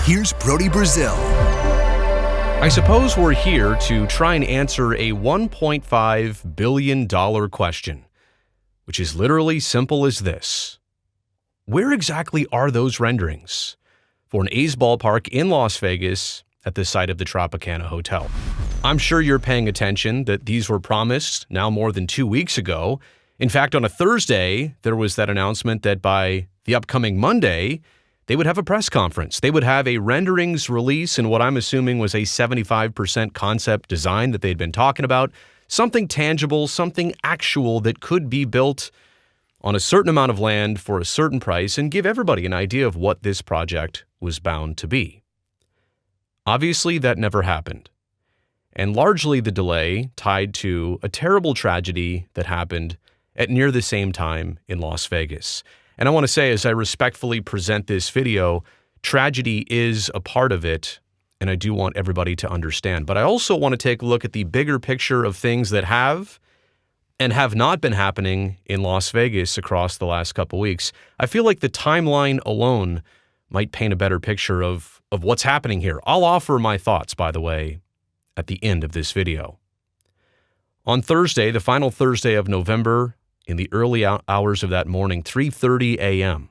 Here's Brody Brazil. I suppose we're here to try and answer a $1.5 billion question, which is literally simple as this. Where exactly are those renderings for an A's ballpark in Las Vegas at the site of the Tropicana Hotel? I'm sure you're paying attention that these were promised now more than 2 weeks ago. In fact, on a Thursday, there was that announcement that by the upcoming Monday, they would have a press conference. They would have a renderings release in what I'm assuming was a 75% concept design that they'd been talking about, something tangible, something actual that could be built on a certain amount of land for a certain price and give everybody an idea of what this project was bound to be. Obviously, that never happened. And largely the delay tied to a terrible tragedy that happened at near the same time in Las Vegas. And I want to say, as I respectfully present this video, tragedy is a part of it, and I do want everybody to understand. But I also want to take a look at the bigger picture of things that have and have not been happening in Las Vegas across the last couple weeks. I feel like the timeline alone might paint a better picture of what's happening here. I'll offer my thoughts, by the way, at the end of this video. On Thursday, the final Thursday of November, in the early hours of that morning, 3:30 a.m.,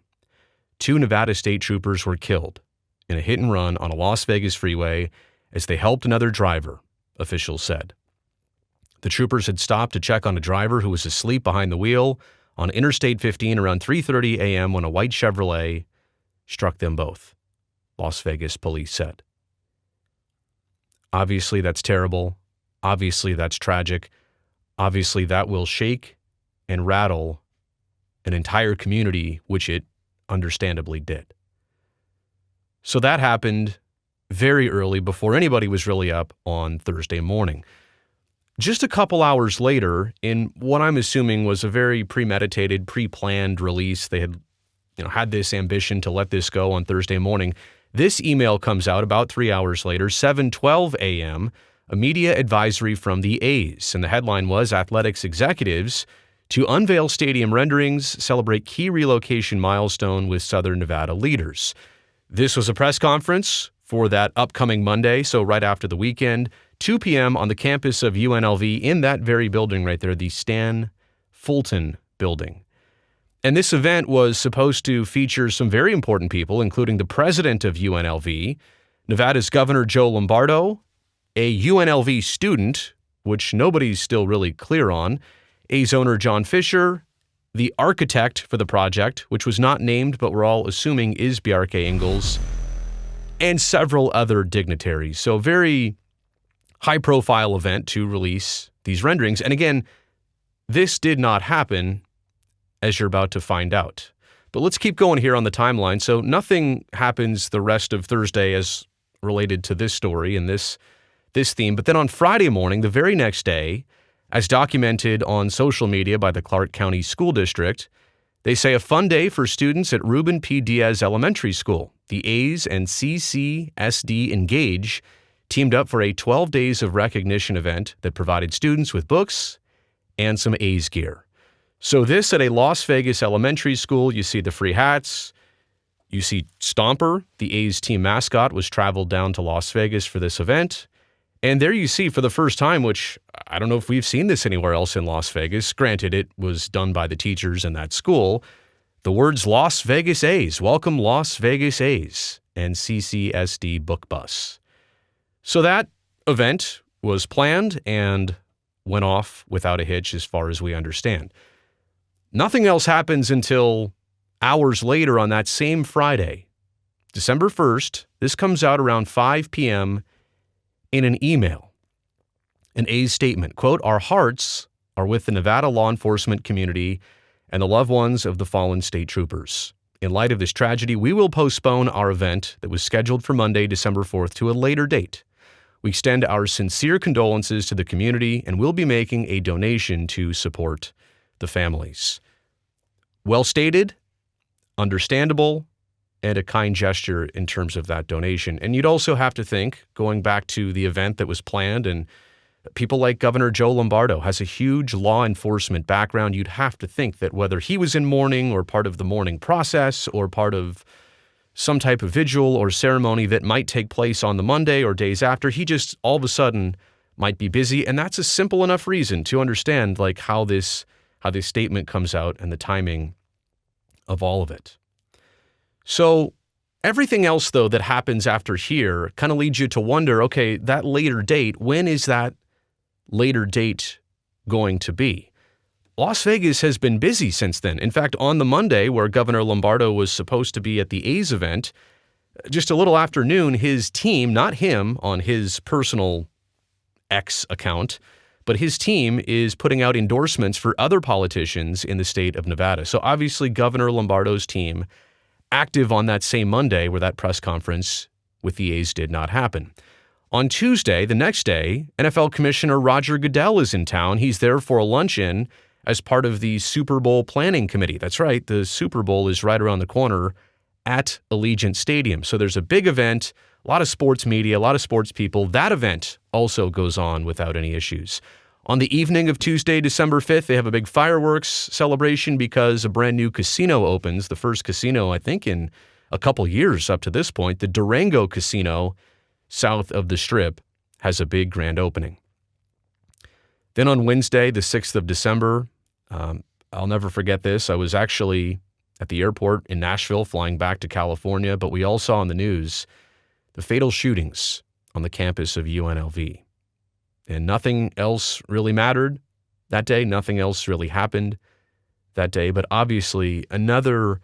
2 Nevada state troopers were killed in a hit and run on a Las Vegas freeway as they helped another driver, officials said. The troopers had stopped to check on a driver who was asleep behind the wheel on Interstate 15 around 3:30 a.m. when a white Chevrolet struck them both, Las Vegas police said. Obviously, that's terrible. Obviously, that's tragic. Obviously, that will shake and rattle an entire community, which it understandably did. So that happened very early, before anybody was really up on Thursday morning. Just a couple hours later, in what I'm assuming was a very premeditated, pre-planned release, they had this ambition to let this go on Thursday morning. This email comes out about 3 hours later, 7:12 a.m., a media advisory from the A's. And the headline was, Athletics Executives to unveil stadium renderings, celebrate key relocation milestone with Southern Nevada leaders. This was a press conference for that upcoming Monday, so right after the weekend, 2 p.m. on the campus of UNLV in that very building right there, the Stan Fulton building. And this event was supposed to feature some very important people, including the president of UNLV, Nevada's Governor Joe Lombardo, a UNLV student, which nobody's still really clear on, A's owner John Fisher, the architect for the project, which was not named but we're all assuming is Bjarke Ingels, and several other dignitaries. So very high-profile event to release these renderings. And again, this did not happen, as you're about to find out. But let's keep going here on the timeline. So nothing happens the rest of Thursday as related to this story and this theme. But then on Friday morning, the very next day, as documented on social media by the Clark County School District, they say a fun day for students at Ruben P. Diaz Elementary School. The A's and CCSD Engage teamed up for a 12 days of recognition event that provided students with books and some A's gear. So this at a Las Vegas elementary school, you see the free hats, you see Stomper, the A's team mascot, was traveled down to Las Vegas for this event. And there you see for the first time, which I don't know if we've seen this anywhere else in Las Vegas. Granted, it was done by the teachers in that school. The words Las Vegas A's, welcome Las Vegas A's, and CCSD book bus. So that event was planned and went off without a hitch as far as we understand. Nothing else happens until hours later on that same Friday, December 1st. This comes out around 5 p.m. in an email. An A's statement, quote, "Our hearts are with the Nevada law enforcement community and the loved ones of the fallen state troopers. In light of this tragedy, we will postpone our event that was scheduled for Monday, December 4th to a later date. We extend our sincere condolences to the community and will be making a donation to support the families." Well stated, understandable, and a kind gesture in terms of that donation. And you'd also have to think, going back to the event that was planned, and people like Governor Joe Lombardo has a huge law enforcement background. You'd have to think that whether he was in mourning or part of the mourning process or part of some type of vigil or ceremony that might take place on the Monday or days after. He just all of a sudden might be busy, and that's a simple enough reason to understand like how this statement comes out and the timing of all of it. So everything else, though, that happens after here kind of leads you to wonder, okay, that later date, when is that later date going to be? Las Vegas has been busy since then. In fact, on the Monday where Governor Lombardo was supposed to be at the A's event, just a little after noon, his team, not him on his personal X account, but his team is putting out endorsements for other politicians in the state of Nevada. So obviously Governor Lombardo's team active on that same Monday where that press conference with the A's did not happen. On Tuesday, the next day, NFL Commissioner Roger Goodell is in town. He's there for a luncheon as part of the Super Bowl Planning Committee. That's right, the Super Bowl is right around the corner at Allegiant Stadium. So there's a big event, a lot of sports media, a lot of sports people. That event also goes on without any issues. On the evening of Tuesday, December 5th, they have a big fireworks celebration because a brand new casino opens, the first casino, I think, in a couple years up to this point. The Durango Casino, south of the Strip, has a big grand opening. Then on Wednesday, the 6th of December, I'll never forget this. I was actually at the airport in Nashville flying back to California, but we all saw on the news the fatal shootings on the campus of UNLV. And nothing else really mattered that day. Nothing else really happened that day. But obviously, another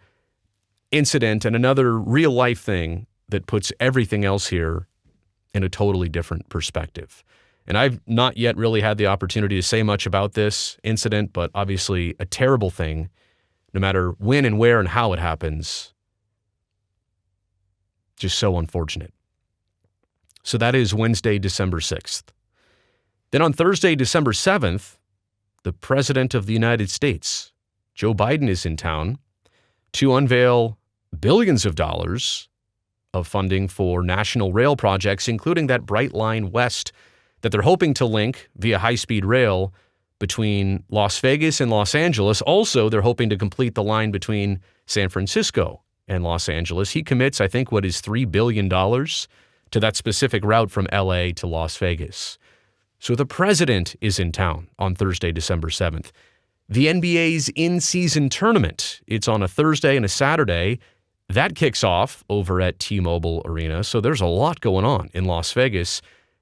incident and another real life thing that puts everything else here in a totally different perspective. And I've not yet really had the opportunity to say much about this incident, but obviously a terrible thing, no matter when and where and how it happens. Just so unfortunate. So that is Wednesday, December 6th. Then on Thursday, December 7th, the President of the United States, Joe Biden, is in town to unveil billions of dollars of funding for national rail projects, including that Bright Line West that they're hoping to link via high-speed rail between Las Vegas and Los Angeles. Also, they're hoping to complete the line between San Francisco and Los Angeles. He commits, I think, what is $3 billion to that specific route from LA to Las Vegas. So the president is in town on Thursday, December 7th. The NBA's in-season tournament, it's on a Thursday and a Saturday. That kicks off over at T-Mobile Arena. So there's a lot going on in Las Vegas.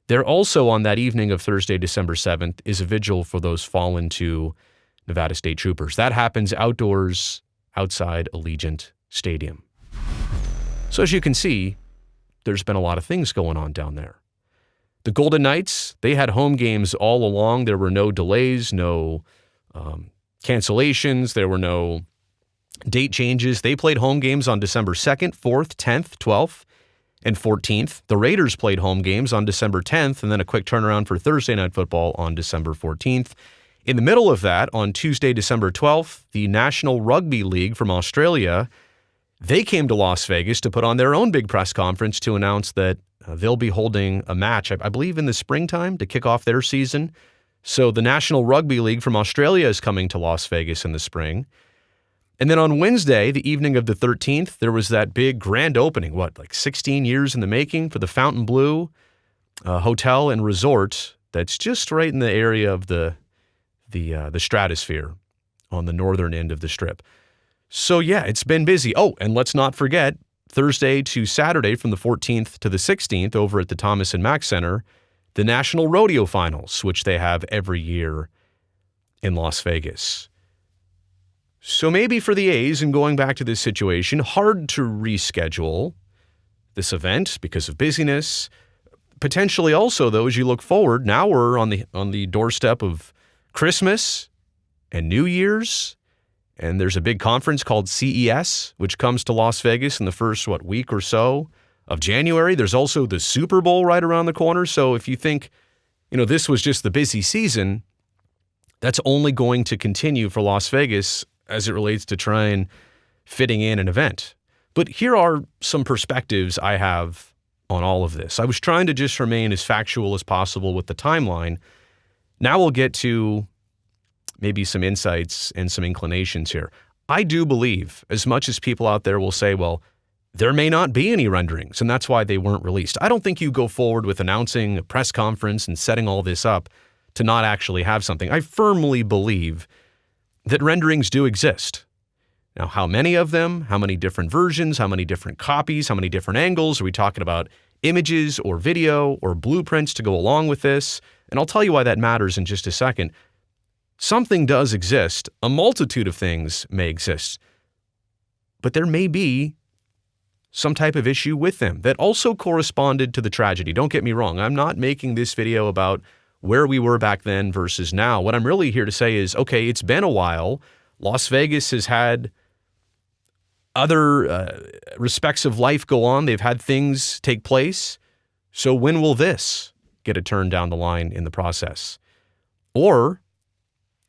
There also on that evening of Thursday, December 7th, is a vigil for those fallen to Nevada State Troopers. That happens outdoors outside Allegiant Stadium. So as you can see, there's been a lot of things going on down there. The Golden Knights, they had home games all along. There were no delays, no cancellations. There were no date changes. They played home games on December 2nd, 4th, 10th, 12th, and 14th. The Raiders played home games on December 10th, and then a quick turnaround for Thursday Night Football on December 14th. In the middle of that, on Tuesday, December 12th, the National Rugby League from Australia, they came to Las Vegas to put on their own big press conference to announce that they'll be holding a match, I believe in the springtime, to kick off their season. So the National Rugby League from Australia is coming to Las Vegas in the spring. And then on Wednesday, the evening of the 13th, there was that big grand opening, like 16 years in the making, for the Fontainebleau Hotel and Resort that's just right in the area of the stratosphere on the northern end of the Strip. So yeah, it's been busy. Oh, and let's not forget, Thursday to Saturday from the 14th to the 16th over at the Thomas and Mack Center, the National Rodeo Finals, which they have every year in Las Vegas. So maybe for the A's, and going back to this situation, hard to reschedule this event because of busyness. Potentially also, though, as you look forward, now we're on the doorstep of Christmas and New Year's. And there's a big conference called CES, which comes to Las Vegas in the first, week or so of January. There's also the Super Bowl right around the corner. So if you think, this was just the busy season, that's only going to continue for Las Vegas as it relates to trying fitting in an event. But here are some perspectives I have on all of this. I was trying to just remain as factual as possible with the timeline. Now we'll get to maybe some insights and some inclinations here. I do believe, as much as people out there will say, well, there may not be any renderings, and that's why they weren't released. I don't think you go forward with announcing a press conference and setting all this up to not actually have something. I firmly believe that renderings do exist. Now, how many of them, how many different versions, how many different copies, how many different angles? Are we talking about images or video or blueprints to go along with this? And I'll tell you why that matters in just a second. Something does exist. A multitude of things may exist. But there may be some type of issue with them that also corresponded to the tragedy. Don't get me wrong. I'm not making this video about where we were back then versus now. What I'm really here to say is, okay, it's been a while. Las Vegas has had other respects of life go on. They've had things take place. So when will this get a turn down the line in the process? Or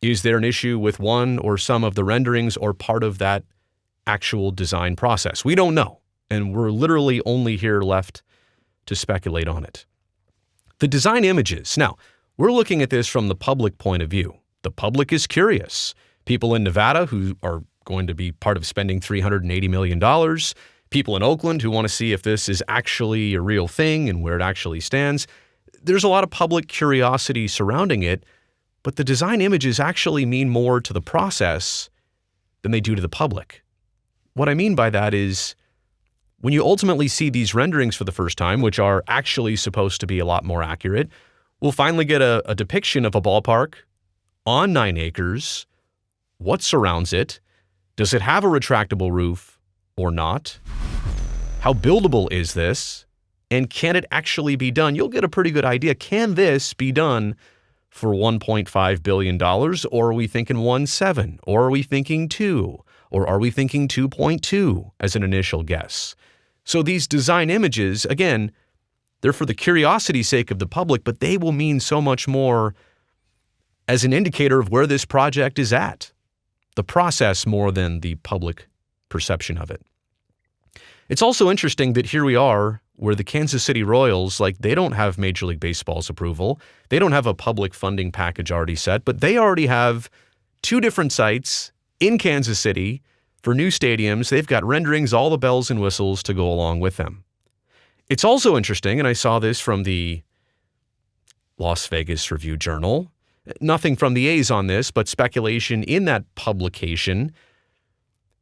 is there an issue with one or some of the renderings or part of that actual design process? We don't know. And we're literally only here left to speculate on it. The design images. Now, we're looking at this from the public point of view. The public is curious. People in Nevada who are going to be part of spending $380 million. People in Oakland who want to see if this is actually a real thing and where it actually stands. There's a lot of public curiosity surrounding it, but the design images actually mean more to the process than they do to the public. What I mean by that is when you ultimately see these renderings for the first time, which are actually supposed to be a lot more accurate, we'll finally get a depiction of a ballpark on 9 acres. What surrounds it? Does it have a retractable roof or not? How buildable is this? And can it actually be done? You'll get a pretty good idea. Can this be done for $1.5 billion? Or are we thinking 1.7? Or are we thinking 2? Or are we thinking 2.2 as an initial guess? So these design images, again, they're for the curiosity's sake of the public, but they will mean so much more as an indicator of where this project is at. The process more than the public perception of it. It's also interesting that here we are where the Kansas City Royals, they don't have Major League Baseball's approval. They don't have a public funding package already set, but they already have 2 different sites in Kansas City for new stadiums. They've got renderings, all the bells and whistles to go along with them. It's also interesting, and I saw this from the Las Vegas Review-Journal, nothing from the A's on this, but speculation in that publication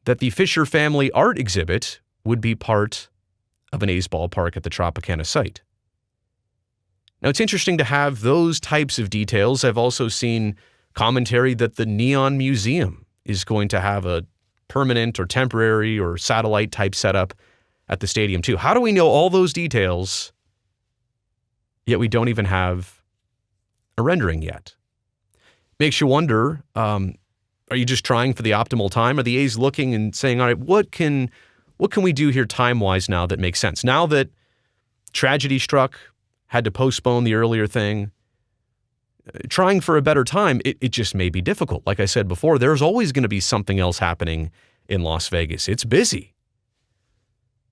that the Fisher family art exhibit would be part of an A's ballpark at the Tropicana site. Now, it's interesting to have those types of details. I've also seen commentary that the Neon Museum is going to have a permanent or temporary or satellite type setup at the stadium too. How do we know all those details, yet we don't even have a rendering yet? Makes you wonder, are you just trying for the optimal time? Are the A's looking and saying, all right, what can we do here time-wise now that makes sense? Now that tragedy struck, had to postpone the earlier thing, trying for a better time, it just may be difficult. Like I said before, there's always going to be something else happening in Las Vegas. It's busy.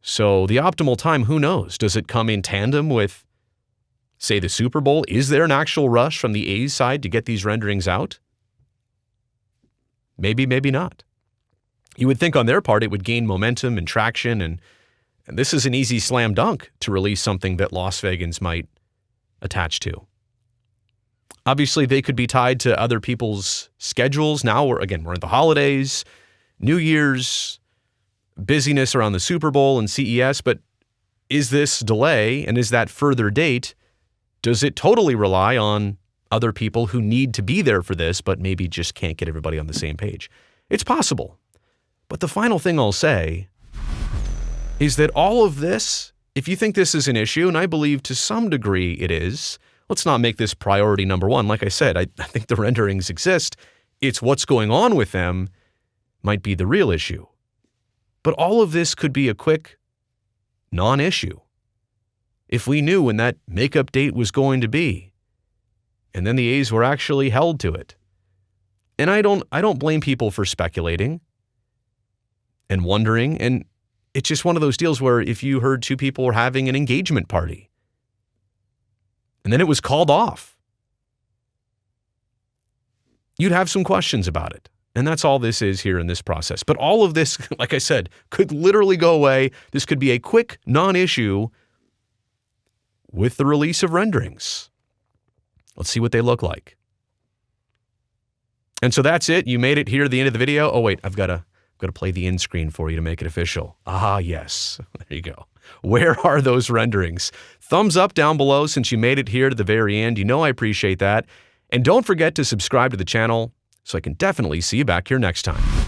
So the optimal time, who knows? Does it come in tandem with, say, the Super Bowl? Is there an actual rush from the A's side to get these renderings out? Maybe, maybe not. You would think on their part it would gain momentum and traction, and this is an easy slam dunk to release something that Las Vegans might attach to. Obviously, they could be tied to other people's schedules. Now, we're in the holidays, New Year's, busyness around the Super Bowl and CES, but is this delay and is that further date, does it totally rely on other people who need to be there for this but maybe just can't get everybody on the same page? It's possible. But the final thing I'll say is that all of this, if you think this is an issue, and I believe to some degree it is, let's not make this priority number one. Like I said, I think the renderings exist. It's what's going on with them might be the real issue. But all of this could be a quick non-issue if we knew when that makeup date was going to be, and then the A's were actually held to it. And I don't blame people for speculating and wondering, and it's just one of those deals where if you heard 2 people were having an engagement party and then it was called off, you'd have some questions about it. And that's all this is here in this process. But all of this, like I said, could literally go away. This could be a quick non-issue with the release of renderings. Let's see what they look like. And so that's it. You made it here to the end of the video. Oh, wait, I've got to play the end screen for you to make it official. Ah, yes. There you go. Where are those renderings? Thumbs up down below since you made it here to the very end. You know I appreciate that. And don't forget to subscribe to the channel so I can definitely see you back here next time.